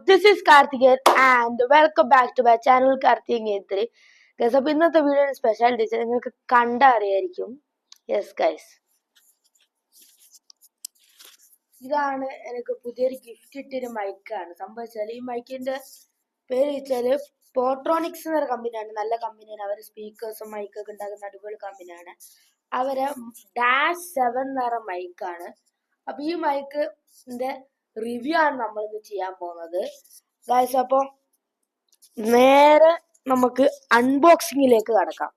this is Karthikeyan and welcome back to my channel Karthikeyan 3. Guys, അപ്പോൾ ഇന്നത്തെ video special teacher നിങ്ങൾക്ക് കണ്ടറിയായിരിക്കും. Yes guys, ഇതാണ് എനിക്ക് പുതിയൊരു ഗിഫ്റ്റ് ഇട്ടൊരു മൈക്കാണ്. സംഭവിച്ചാൽ ഈ മൈക്കിന്റെ പേര് വെച്ചാൽ പോട്രോണിക്സ് എന്നൊരു കമ്പനിയാണ്. നല്ല കമ്പനിയാണ്. അവർ സ്പീക്കേഴ്സും മൈക്കൊക്കെ ഉണ്ടാക്കുന്ന അടിപൊളി കമ്പനിയാണ്. അവരെ -7 എന്ന മൈക്കാണ്. അപ്പൊ ഈ മൈക്കിന്റെ റിവ്യൂ ആണ് നമ്മൾ ഇന്ന് ചെയ്യാൻ പോകുന്നത് ഗൈസ്. അപ്പോൾ നേരെ നമുക്ക് അൺബോക്സിങ്ങിലേക്ക് കടക്കാം.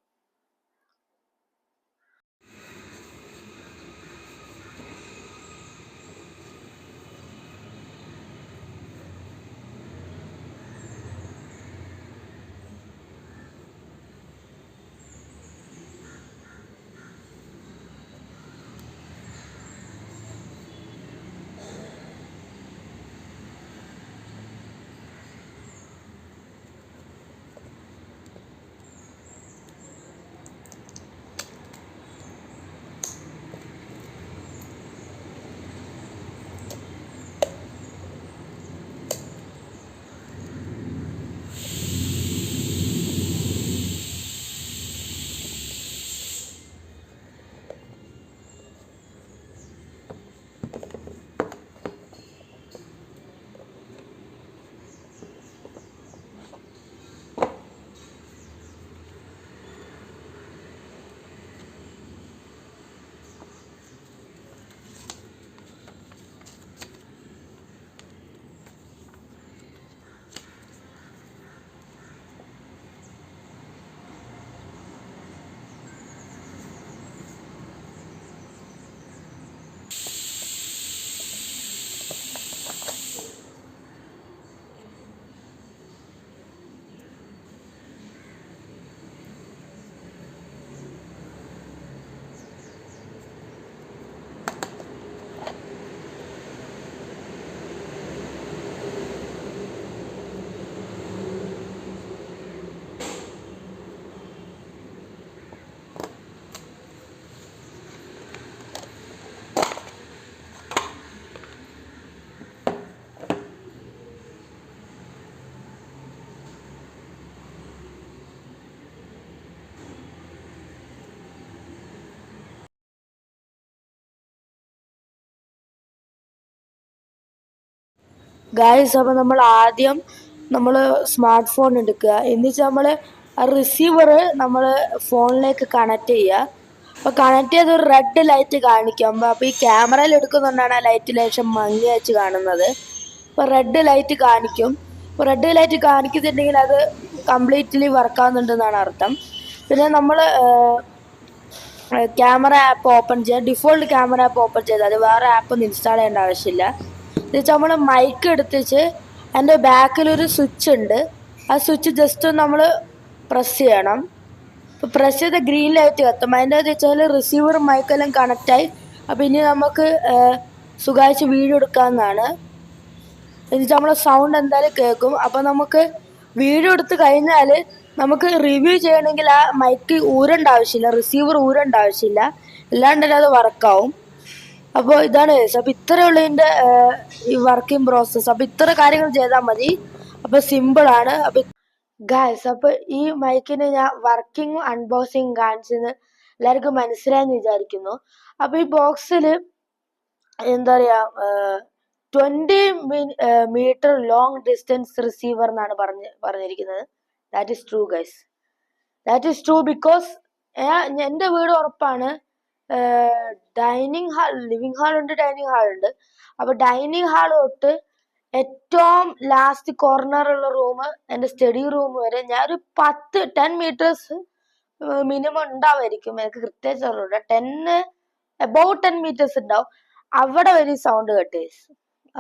ഗായ്സ്, അപ്പോൾ നമ്മൾ ആദ്യം സ്മാർട്ട് ഫോൺ എടുക്കുക. എന്നിട്ട് നമ്മൾ ആ റിസീവർ നമ്മൾ ഫോണിലേക്ക് കണക്ട് ചെയ്യുക. അപ്പോൾ കണക്ട് ചെയ്ത് ഒരു റെഡ് ലൈറ്റ് കാണിക്കുമ്പോൾ, അപ്പോൾ ഈ ക്യാമറയിൽ എടുക്കുന്നതുകൊണ്ടാണ് ആ ലൈറ്റ് ലേശം മങ്ങി വെച്ച് കാണുന്നത്. അപ്പോൾ റെഡ് ലൈറ്റ് കാണിക്കും. അപ്പോൾ റെഡ് ലൈറ്റ് കാണിക്കുന്നുണ്ടെങ്കിൽ അത് കംപ്ലീറ്റ്ലി വർക്കാവുന്നുണ്ടെന്നാണ് അർത്ഥം. പിന്നെ നമ്മൾ ക്യാമറ ആപ്പ് ഓപ്പൺ ചെയ്യുക. ഡിഫോൾട്ട് ക്യാമറ ആപ്പ് ഓപ്പൺ ചെയ്താൽ അത് വേറെ ആപ്പൊന്നും ഇൻസ്റ്റാൾ ചെയ്യേണ്ട ആവശ്യമില്ല. എന്നുവെച്ചാൽ നമ്മൾ മൈക്ക് എടുത്തിച്ച് അതിൻ്റെ ബാക്കിലൊരു സ്വിച്ച് ഉണ്ട്. ആ സ്വിച്ച് ജസ്റ്റ് നമ്മൾ പ്രസ് ചെയ്യണം. അപ്പോൾ പ്രസ് ചെയ്ത ഗ്രീൻ ലൈറ്റ് കത്തും. അതിൻ്റെ വെച്ചാൽ റിസീവർ മൈക്കെല്ലാം കണക്റ്റായി. അപ്പോൾ ഇനി നമുക്ക് സുഖമായിട്ട് വീഡിയോ എടുക്കാവുന്നതാണ്. എന്നിട്ട് നമ്മളെ സൗണ്ട് എന്തായാലും കേൾക്കും. അപ്പോൾ നമുക്ക് വീഡിയോ എടുത്ത് കഴിഞ്ഞാൽ നമുക്ക് റിവ്യൂ ചെയ്യണമെങ്കിൽ ആ മൈക്ക് ഊരേണ്ട ആവശ്യമില്ല, റിസീവർ ഊരേണ്ട ആവശ്യമില്ല, അല്ലാണ്ട് തന്നെ അത് വർക്കാവും. അപ്പോൾ ഇതാണ് കേസ്. അപ്പോൾ ഇത്രയുള്ള ഇതിൻ്റെ ഈ വർക്കിംഗ് പ്രോസസ്സ്. അപ്പോൾ ഇത്ര കാര്യങ്ങൾ ചെയ്താൽ മതി. അപ്പോൾ സിമ്പിളാണ്. അപ്പോൾ ഗായ്സ്, അപ്പോൾ ഈ മൈക്കിന് ഞാൻ വർക്കിംഗ് അൺബോക്സിങ് കാണിച്ചെന്ന് എല്ലാവർക്കും മനസ്സിലായെന്ന് വിചാരിക്കുന്നു. അപ്പോൾ ഈ ബോക്സിൽ എന്താ പറയുക, 20 മീറ്റർ ലോങ് ഡിസ്റ്റൻസ് റിസീവർ എന്നാണ് പറഞ്ഞിരിക്കുന്നത്. That is true guys, that is true. Because എൻ്റെ വീട് ഉറപ്പാണ് ഡൈനിങ് ഹാൾ, ലിവിങ് ഹാൾ ഉണ്ട്, ഡൈനിങ് ഹാൾ ഉണ്ട്. അപ്പോൾ ഡൈനിങ് ഹാൾ തൊട്ട് ഏറ്റവും ലാസ്റ്റ് കോർണറുള്ള റൂം, എൻ്റെ സ്റ്റഡി റൂം വരെ ഞാൻ ഒരു 10 മീറ്റേഴ്സ് മിനിമം ഉണ്ടാവുമായിരിക്കും. എനിക്ക് കൃത്യമായിട്ട് അറിയില്ല. അബൌട്ട് 10 മീറ്റേഴ്സ് ഉണ്ടാവും. അവിടെ വരെ സൗണ്ട് കേട്ട്.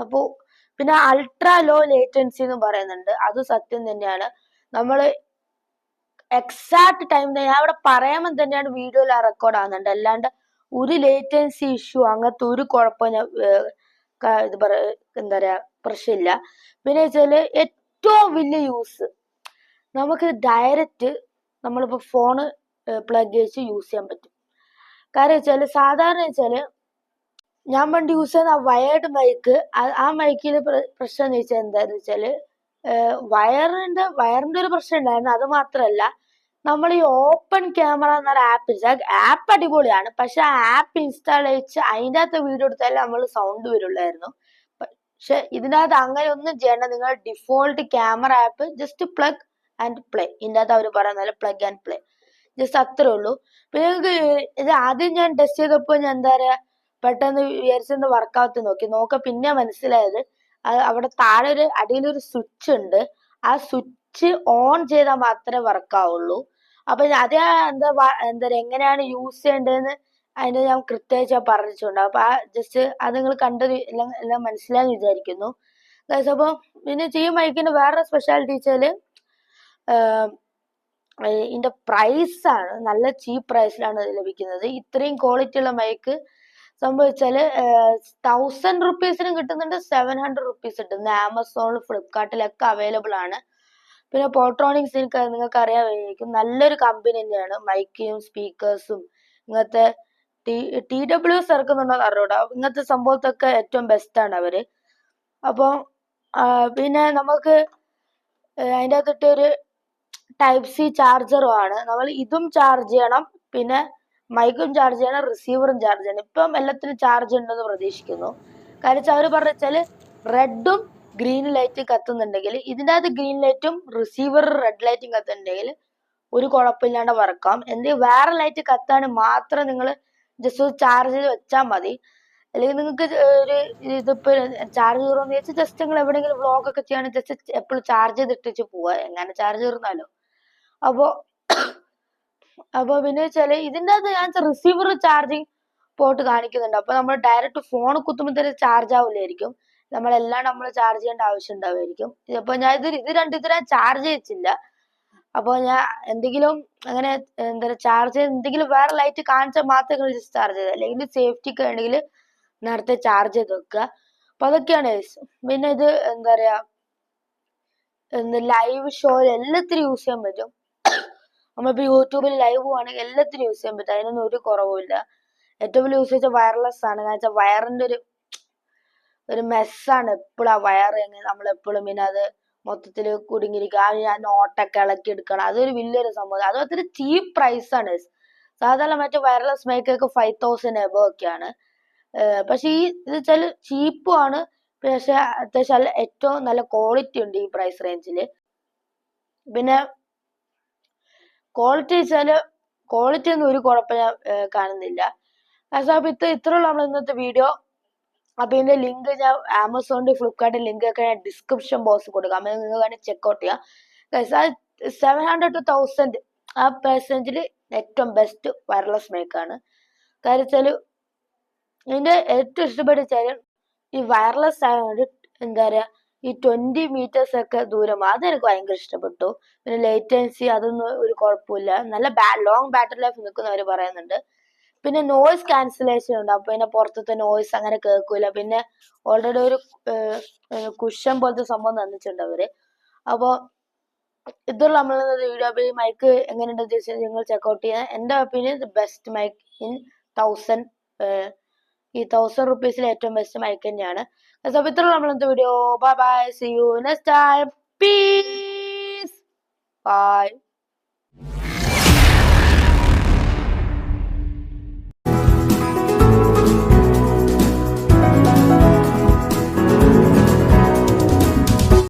അപ്പോൾ പിന്നെ അൾട്രാ ലോ ലേറ്റൻസി എന്ന് പറയുന്നുണ്ട്. അത് സത്യം തന്നെയാണ്. നമ്മൾ എക്സാക്ട് ടൈം ഞാൻ അവിടെ പറയുമ്പോൾ തന്നെയാണ് വീഡിയോയിൽ റെക്കോർഡ് ആകുന്നുണ്ട്. അല്ലാണ്ട് ഒരു ലേറ്റൻസി ഇഷ്യൂ അങ്ങനത്തെ ഒരു കുഴപ്പം എന്താ പറയാ പ്രശ്നമില്ല. പിന്നെ വെച്ചാൽ ഏറ്റവും വലിയ യൂസ്, നമുക്ക് ഡയറക്റ്റ് നമ്മളിപ്പോൾ ഫോണ് പ്ലഗ് വെച്ച് യൂസ് ചെയ്യാൻ പറ്റും. കാര്യം വെച്ചാൽ സാധാരണ വെച്ചാൽ ഞാൻ പണ്ട് യൂസ് ചെയ്യുന്ന ആ വയേർഡ് മൈക്ക്, ആ മൈക്കിൽ പ്രശ്നം എന്ന് വെച്ചാൽ എന്താന്ന് വെച്ചാല് വയറിന്റെ ഒരു പ്രശ്നം ഉണ്ടായിരുന്നു. അത് മാത്രമല്ല, നമ്മൾ ഈ ഓപ്പൺ ക്യാമറ എന്നൊരു ആപ്പ്, ആപ്പ് അടിപൊളിയാണ്, പക്ഷെ ആ ആപ്പ് ഇൻസ്റ്റാൾ ചെയ്ത് അതിൻ്റെ അകത്ത് വീഡിയോ എടുത്താലേ നമ്മൾ സൗണ്ട് വരുള്ളായിരുന്നു. പക്ഷെ ഇതിനകത്ത് അങ്ങനെ ഒന്നും ചെയ്യണ്ട. നിങ്ങൾ default camera app just plug and play. ഇതിൻ്റെ അകത്ത് അവർ പറയുന്നത് പ്ലഗ് ആൻഡ് പ്ലേ, ജസ്റ്റ് അത്രേ ഉള്ളൂ. പിന്നെ നിങ്ങൾക്ക് ഇത് ആദ്യം ഞാൻ ടെസ്റ്റ് ചെയ്തപ്പോൾ ഞാൻ എന്താ പറയാ, പെട്ടെന്ന് വിചാരിച്ചെന്ന് വർക്കൗട്ട് നോക്ക പിന്നെ മനസ്സിലായത് അവിടെ താഴെ അടിയിലൊരു സ്വിച്ച് ഉണ്ട്. ആ സ്വിച്ച് ഓൺ ചെയ്താൽ മാത്രമേ വർക്കാവുള്ളൂ. അപ്പൊ അത് എന്താ എങ്ങനെയാണ് യൂസ് ചെയ്യേണ്ടതെന്ന് അതിന് ഞാൻ കൃത്യമായിട്ട് ഞാൻ പറഞ്ഞിട്ടുണ്ട്. അപ്പൊ ജസ്റ്റ് അത് നിങ്ങൾ കണ്ടത് എല്ലാം മനസ്സിലായെന്ന് വിചാരിക്കുന്നു. അപ്പൊ പിന്നെ ഈ മൈക്കിന്റെ വേറെ സ്പെഷ്യാലിറ്റി വെച്ചാല് ഇതിന്റെ പ്രൈസ് ആണ് നല്ല ചീപ്പ് പ്രൈസിലാണ് ലഭിക്കുന്നത്. ഇത്രയും ക്വാളിറ്റി ഉള്ള മൈക്ക് സംഭവിച്ചാല് 1000 റുപ്പീസിനും കിട്ടുന്നുണ്ട്, 700 റുപ്പീസ് കിട്ടുന്നത്. ആമസോണിൽ ഫ്ലിപ്കാർട്ടിലൊക്കെ അവൈലബിൾ ആണ്. പിന്നെ പോട്രോണിക്സ് നിങ്ങൾക്ക് അറിയാമായിരിക്കും, നല്ലൊരു കമ്പനി തന്നെയാണ്. മൈക്കും സ്പീക്കേഴ്സും ഇങ്ങനത്തെ TWS ഇറക്കുന്നുണ്ടോ അറിയൂടാ, ഇങ്ങനത്തെ സംഭവത്തൊക്കെ ഏറ്റവും ബെസ്റ്റ് ആണ് അവര്. അപ്പോൾ പിന്നെ നമുക്ക് അതിൻ്റെ അകത്തിട്ട് ഒരു ടൈപ്പ് സി ചാർജറും ആണ്. നമ്മൾ ഇതും ചാർജ് ചെയ്യണം, പിന്നെ മൈക്കും ചാർജ് ചെയ്യണം, റിസീവറും ചാർജ് ചെയ്യണം. ഇപ്പം എല്ലാത്തിനും ചാർജ് ഉണ്ടെന്ന് പ്രതീക്ഷിക്കുന്നു. കാര്യം അവർ പറഞ്ഞാൽ റെഡും ഗ്രീൻ ലൈറ്റ് കത്തുന്നുണ്ടെങ്കിൽ, ഇതിൻ്റെ അകത്ത് ഗ്രീൻ ലൈറ്റും റിസീവർ റെഡ് ലൈറ്റും കത്തുന്നുണ്ടെങ്കിൽ ഒരു കുഴപ്പമില്ലാണ്ട് വർക്കാം. എന്തെങ്കിലും വേറെ ലൈറ്റ് കത്താണ് മാത്രം നിങ്ങൾ ജസ്റ്റ് ചാർജ് ചെയ്ത് വെച്ചാൽ മതി. അല്ലെങ്കിൽ നിങ്ങൾക്ക് ഒരു ഇതിപ്പോ ചാർജ് കയറുമെന്ന് വെച്ചാൽ ജസ്റ്റ് നിങ്ങൾ എവിടെയെങ്കിലും വ്ളോഗ് ഒക്കെ ചെയ്യുകയാണെങ്കിൽ ജസ്റ്റ് എപ്പോഴും ചാർജ് ചെയ്തിട്ട് പോവുക, എങ്ങനെ ചാർജ് കയറുന്നാലോ. അപ്പൊ പിന്നെ വെച്ചാല് ഇതിൻ്റെ അകത്ത് ഞാൻ റിസീവർ ചാർജിങ് പോർട്ട് കാണിക്കുന്നുണ്ട്. അപ്പൊ നമ്മൾ ഡയറക്റ്റ് ഫോൺ കുത്തുമ്പോൾ തന്നെ ചാർജ് ആവില്ലായിരിക്കും. നമ്മളെല്ലാം നമ്മൾ ചാർജ് ചെയ്യേണ്ട ആവശ്യം ഉണ്ടാവുമായിരിക്കും. അപ്പൊ ഞാൻ ഇതിനെ ചാർജ് ചെയ്യിച്ചില്ല. അപ്പൊ ഞാൻ എന്തെങ്കിലും അങ്ങനെ എന്താ ചാർജ് എന്തെങ്കിലും വേറെ ലൈറ്റ് കാണിച്ചാൽ മാത്രമേ ചാർജ് ചെയ്ത്, അല്ലെങ്കിൽ സേഫ്റ്റിക്ക് വേണമെങ്കിൽ നേരത്തെ ചാർജ് ചെയ്ത് വെക്കുക. അപ്പൊ അതൊക്കെയാണ്. പിന്നെ ഇത് എന്താ പറയാ, ലൈവ് ഷോ എല്ലാത്തിനും യൂസ് ചെയ്യാൻ പറ്റും. നമ്മളിപ്പോ യൂട്യൂബിൽ ലൈവ് ആണെങ്കിൽ എല്ലാത്തിനും യൂസ് ചെയ്യാൻ പറ്റും, അതിനൊന്നും ഒരു കുറവുമില്ല. ഏറ്റവും വലിയ യൂസ് വെച്ചാൽ വയർലെസ് ആണ്. കാരണം വെച്ചാൽ വയറിന്റെ ഒരു മെസ്സാണ് എപ്പോഴും ആ വയർ. നമ്മൾ എപ്പോഴും പിന്നെ അത് മൊത്തത്തിൽ കുടുങ്ങിയിരിക്കുക, ആ നോട്ടൊക്കെ ഇളക്കി എടുക്കണം, അതൊരു വലിയൊരു സംഭവം. അത് ഒത്തിരി ചീപ്പ് പ്രൈസ് ആണ്. സാധാരണ മറ്റേ വയർലെസ് മൈക്കൊക്കെ 5000 എബോ ഒക്കെയാണ്. പക്ഷെ ഇത് വെച്ചാൽ ചീപ്പും ആണ്, പക്ഷെ അത്യാവശ്യം ഏറ്റവും നല്ല ക്വാളിറ്റി ഉണ്ട് ഈ പ്രൈസ് റേഞ്ചിൽ. പിന്നെ ക്വാളിറ്റി വെച്ചാല് ക്വാളിറ്റി ഒന്നും ഒരു കുഴപ്പം ഞാൻ കാണുന്നില്ല. അപ്പൊ ഇത്രയുള്ള നമ്മൾ ഇന്നത്തെ വീഡിയോ. അപ്പൊ ഇതിന്റെ ലിങ്ക് ഞാൻ ആമസോണിന്റെ ഫ്ലിപ്കാർട്ടിന്റെ ലിങ്ക് ഒക്കെ ഞാൻ ഡിസ്ക്രിപ്ഷൻ ബോക്സ് കൊടുക്കാം. അപ്പൊ നിങ്ങൾ വേണമെങ്കിൽ ചെക്കൗട്ട് ചെയ്യാം. 700 to 1000 ആ പെർസെന്റിൽ ഏറ്റവും ബെസ്റ്റ് വയർലെസ് മൈക്കാണ്. കാര്യം വെച്ചാല് ഇതിന്റെ ഏറ്റവും ഇഷ്ടപ്പെട്ട വെച്ചാൽ ഈ വയർലെസ് ആയതുകൊണ്ട് എന്താ പറയാ, ഈ 20 meters ഒക്കെ ദൂരം, അതെനിക്ക് ഭയങ്കര ഇഷ്ടപ്പെട്ടു. പിന്നെ ലേറ്റൻസി അതൊന്നും ഒരു കുഴപ്പമില്ല, നല്ല ലോങ് ബാറ്ററി ലൈഫ് നിൽക്കുന്നവർ പറയുന്നുണ്ട്. പിന്നെ നോയിസ് ക്യാൻസലേഷൻ ഉണ്ട്, അപ്പൊ പിന്നെ പുറത്തത്തെ നോയിസ് അങ്ങനെ കേൾക്കൂല. പിന്നെ ഓൾറെഡി ഒരു കുഷൻ പോലത്തെ സംഭവം തന്നിട്ടുണ്ട് അവര്. അപ്പോൾ ഇതുള്ള നമ്മൾ വീഡിയോ മൈക്ക് എങ്ങനെയുണ്ട് നിങ്ങൾ ചെക്കൗട്ട് ചെയ്യാൻ. എൻ്റെ ഒപ്പീനിയൻ ബെസ്റ്റ് മൈക്ക് ഇൻ 1000 ഈ 1000 റുപ്പീസിൽ ഏറ്റവും ബെസ്റ്റ് മൈക്ക് തന്നെയാണ്. അപ്പോൾ ഇത്രയുള്ള നമ്മളത്തെ video. Bye bye, see you next time, peace, by.